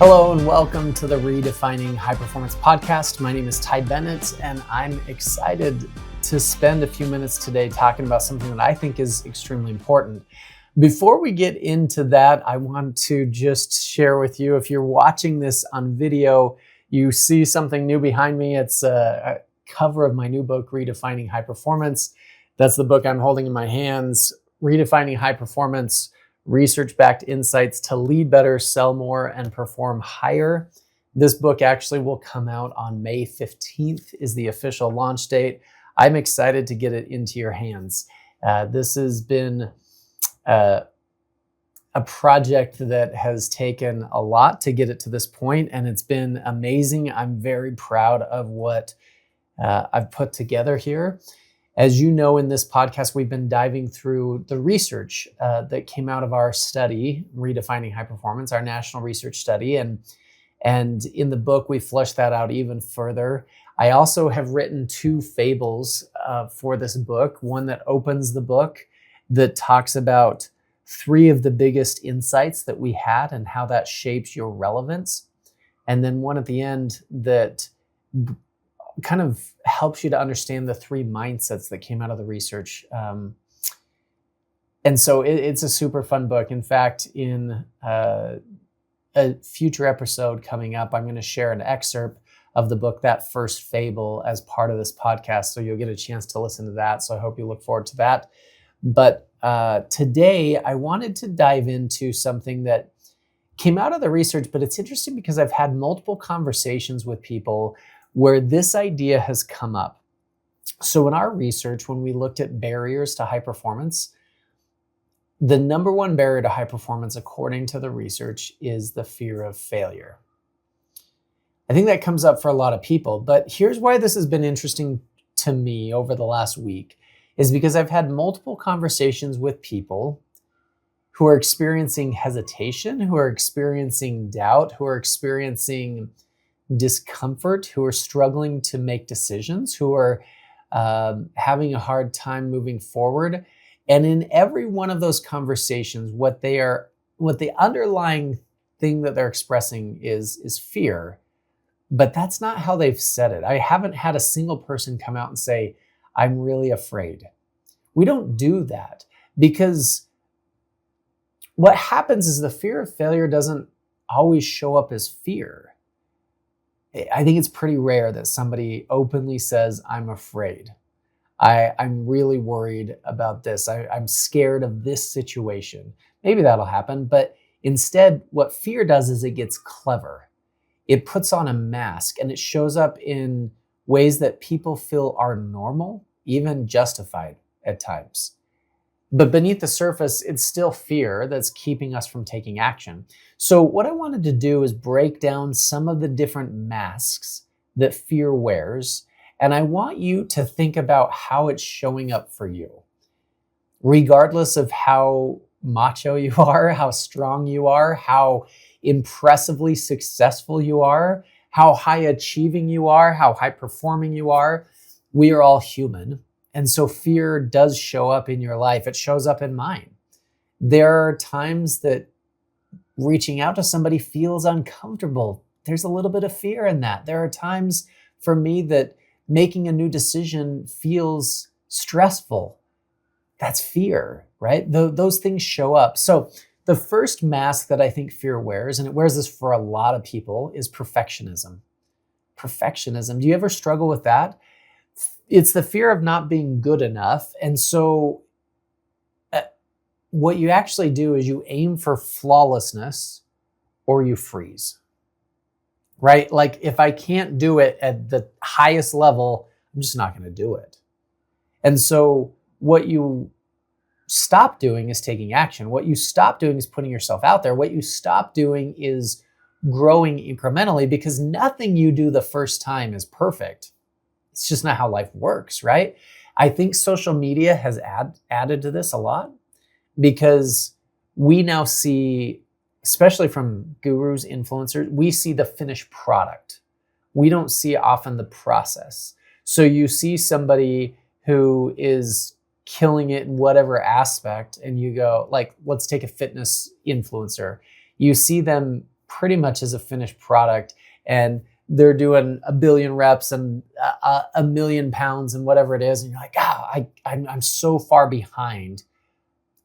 Hello and welcome to the Redefining High Performance podcast. My name is Ty Bennett and I'm excited to spend a few minutes today talking about something that I think is extremely important. Before we get into that, I want to just share with you, if you're watching this on video, you see something new behind me. It's a cover of my new book, Redefining High Performance. That's the book I'm holding in my hands, Redefining High Performance, Research-Backed Insights to Lead Better, Sell More, and Perform Higher. This book actually will come out on May 15th is the official launch date. I'm excited to get it into your hands. This has been a project that has taken a lot to get it to this point, and it's been amazing. I'm very proud of what I've put together here. As you know, in this podcast, we've been diving through the research that came out of our study, Redefining High Performance, our national research study. And in the book, we flesh that out even further. I also have written two fables for this book, one that opens the book that talks about three of the biggest insights that we had and how that shapes your relevance. And then one at the end that kind of helps you to understand the three mindsets that came out of the research. And so it's a super fun book. In fact, in a future episode coming up, I'm going to share an excerpt of the book, that first fable, as part of this podcast. So you'll get a chance to listen to that. So I hope you look forward to that. But today I wanted to dive into something that came out of the research, but it's interesting because I've had multiple conversations with people where this idea has come up. So in our research, when we looked at barriers to high performance, the number one barrier to high performance, according to the research, is the fear of failure. I think that comes up for a lot of people, but here's why this has been interesting to me over the last week, is because I've had multiple conversations with people who are experiencing hesitation, who are experiencing doubt, who are experiencing discomfort, who are struggling to make decisions, who are having a hard time moving forward. And in every one of those conversations, what the underlying thing that they're expressing is fear. But that's not how they've said it. I haven't had a single person come out and say, I'm really afraid. We don't do that because what happens is the fear of failure doesn't always show up as fear. I think it's pretty rare that somebody openly says, I'm afraid. I'm really worried about this. I'm scared of this situation. Maybe that'll happen. But instead, what fear does is it gets clever. It puts on a mask and it shows up in ways that people feel are normal, even justified at times. But beneath the surface, it's still fear that's keeping us from taking action. So what I wanted to do is break down some of the different masks that fear wears. And I want you to think about how it's showing up for you. Regardless of how macho you are, how strong you are, how impressively successful you are, how high achieving you are, how high performing you are, we are all human. And so fear does show up in your life. It shows up in mine. There are times that reaching out to somebody feels uncomfortable. There's a little bit of fear in that. There are times for me that making a new decision feels stressful. That's fear, right? Those things show up. So the first mask that I think fear wears, and it wears this for a lot of people, is perfectionism. Perfectionism. Do you ever struggle with that? It's the fear of not being good enough. And so what you actually do is you aim for flawlessness or you freeze, right? Like if I can't do it at the highest level, I'm just not going to do it. And so what you stop doing is taking action. What you stop doing is putting yourself out there. What you stop doing is growing incrementally, because nothing you do the first time is perfect. It's just not how life works, right? I think social media has added to this a lot, because we now see, especially from gurus, influencers, we see the finished product. We don't see often the process. So you see somebody who is killing it in whatever aspect, and you go, like, let's take a fitness influencer. You see them pretty much as a finished product, and they're doing 1 billion reps and 1 million pounds and whatever it is. And you're like, I'm so far behind.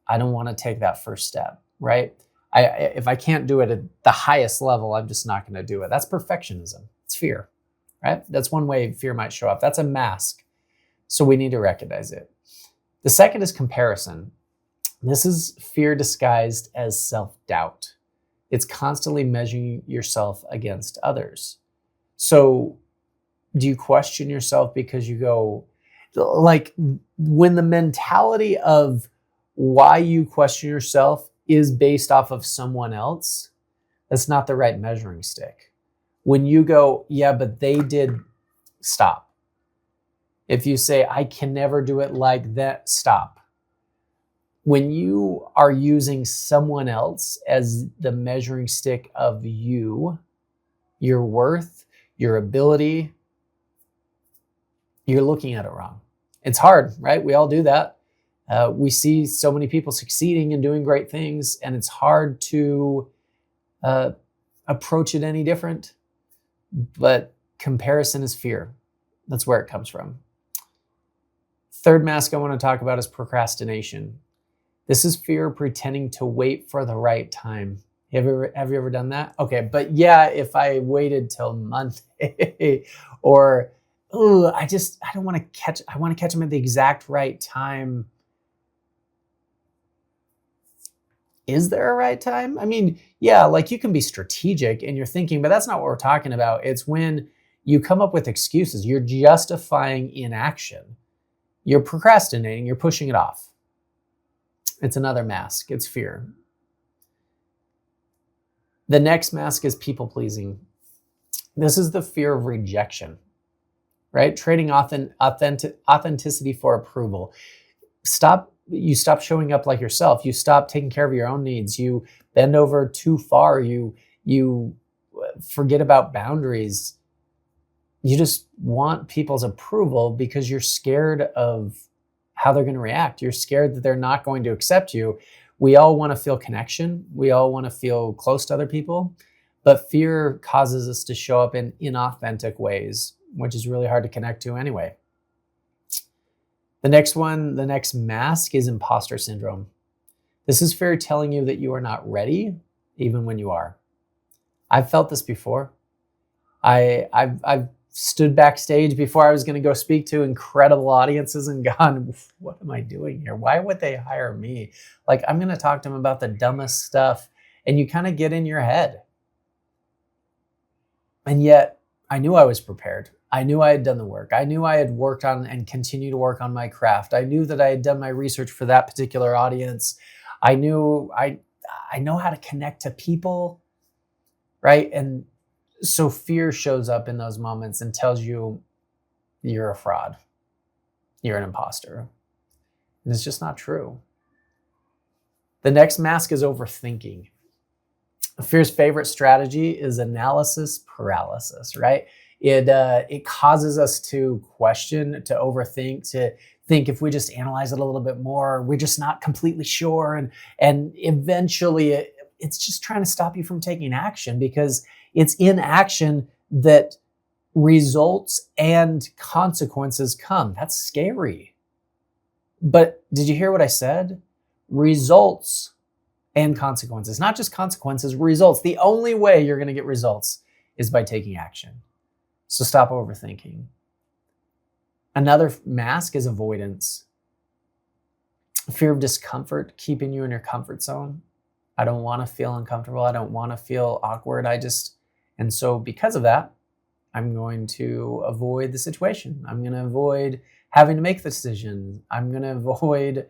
I don't want to take that first step, right? If I can't do it at the highest level, I'm just not going to do it. That's perfectionism. It's fear, right? That's one way fear might show up. That's a mask. So we need to recognize it. The second is comparison. This is fear disguised as self-doubt. It's constantly measuring yourself against others. So do you question yourself because you go, like, when the mentality of why you question yourself is based off of someone else, that's not the right measuring stick. When you go, yeah, but they did, stop. If you say, I can never do it like that, stop. When you are using someone else as the measuring stick of you, your worth, your ability, you're looking at it wrong. It's hard, right? We all do that. We see so many people succeeding and doing great things, and it's hard to approach it any different. But comparison is fear. That's where it comes from. Third mask I want to talk about is procrastination. This is fear pretending to wait for the right time. Have you ever done that? Okay, but yeah, if I waited till Monday, or I don't want to catch. I want to catch them at the exact right time. Is there a right time? I mean, yeah, like you can be strategic in your thinking, but that's not what we're talking about. It's when you come up with excuses. You're justifying inaction. You're procrastinating. You're pushing it off. It's another mask. It's fear. The next mask is people pleasing. This is the fear of rejection, right? Trading authenticity for approval. You stop showing up like yourself. You stop taking care of your own needs. You bend over too far. You forget about boundaries. You just want people's approval because you're scared of how they're going to react. You're scared that they're not going to accept you. We all want to feel connection. We all want to feel close to other people, but fear causes us to show up in inauthentic ways, which is really hard to connect to anyway. The next mask is impostor syndrome. This is fear telling you that you are not ready, even when you are. I've felt this before. I've stood backstage before I was going to go speak to incredible audiences and gone, what am I doing here? Why would they hire me? Like, I'm going to talk to them about the dumbest stuff. And you kind of get in your head. And yet I knew I was prepared. I knew I had done the work. I knew I had worked on and continue to work on my craft. I knew that I had done my research for that particular audience. I knew I know how to connect to people, right? And so fear shows up in those moments and tells you you're a fraud. You're an imposter. And it's just not true. The next mask is overthinking. Fear's favorite strategy is analysis paralysis, right? It causes us to question, to overthink, to think if we just analyze it a little bit more, we're just not completely sure. And eventually it's just trying to stop you from taking action, because it's in action that results and consequences come. That's scary. But did you hear what I said? Results and consequences, not just consequences, results. The only way you're going to get results is by taking action. So stop overthinking. Another mask is avoidance. Fear of discomfort, keeping you in your comfort zone. I don't want to feel uncomfortable. I don't want to feel awkward. And so because of that, I'm going to avoid the situation. I'm going to avoid having to make the decision. I'm going to avoid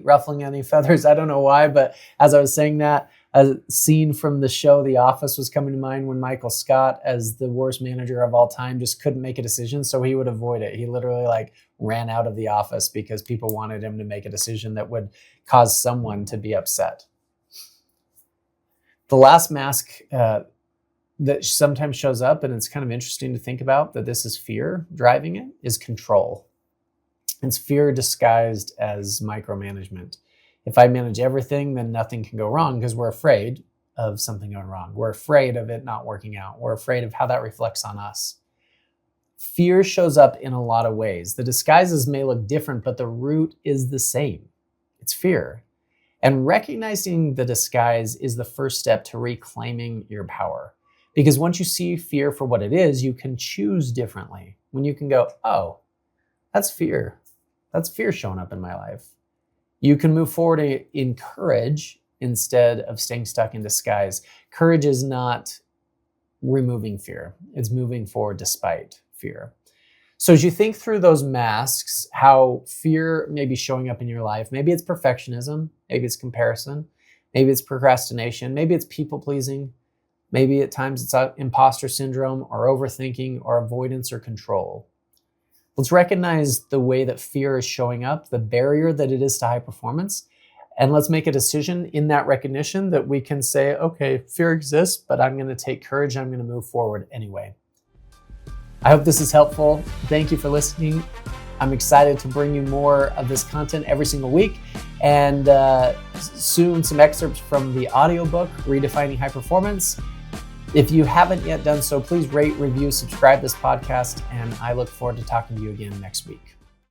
ruffling any feathers. I don't know why, but as I was saying that, a scene from the show The Office was coming to mind when Michael Scott, as the worst manager of all time, just couldn't make a decision, so he would avoid it. He literally ran out of the office because people wanted him to make a decision that would cause someone to be upset. The last mask that sometimes shows up, and it's kind of interesting to think about that this is fear driving it, is control. It's fear disguised as micromanagement. If I manage everything, then nothing can go wrong because we're afraid of something going wrong. We're afraid of it not working out. We're afraid of how that reflects on us. Fear shows up in a lot of ways. The disguises may look different, but the root is the same. It's fear. And recognizing the disguise is the first step to reclaiming your power. Because once you see fear for what it is, you can choose differently. When you can go, oh, that's fear. That's fear showing up in my life. You can move forward in courage instead of staying stuck in disguise. Courage is not removing fear. It's moving forward despite fear. So as you think through those masks, how fear may be showing up in your life, maybe it's perfectionism, maybe it's comparison, maybe it's procrastination, maybe it's people pleasing, maybe at times it's impostor syndrome or overthinking or avoidance or control. Let's recognize the way that fear is showing up, the barrier that it is to high performance, and let's make a decision in that recognition that we can say, okay, fear exists, but I'm going to take courage. I'm going to move forward anyway. I hope this is helpful. Thank you for listening. I'm excited to bring you more of this content every single week, and soon some excerpts from the audiobook, Redefining High Performance. If you haven't yet done so, please rate, review, subscribe to this podcast, and I look forward to talking to you again next week.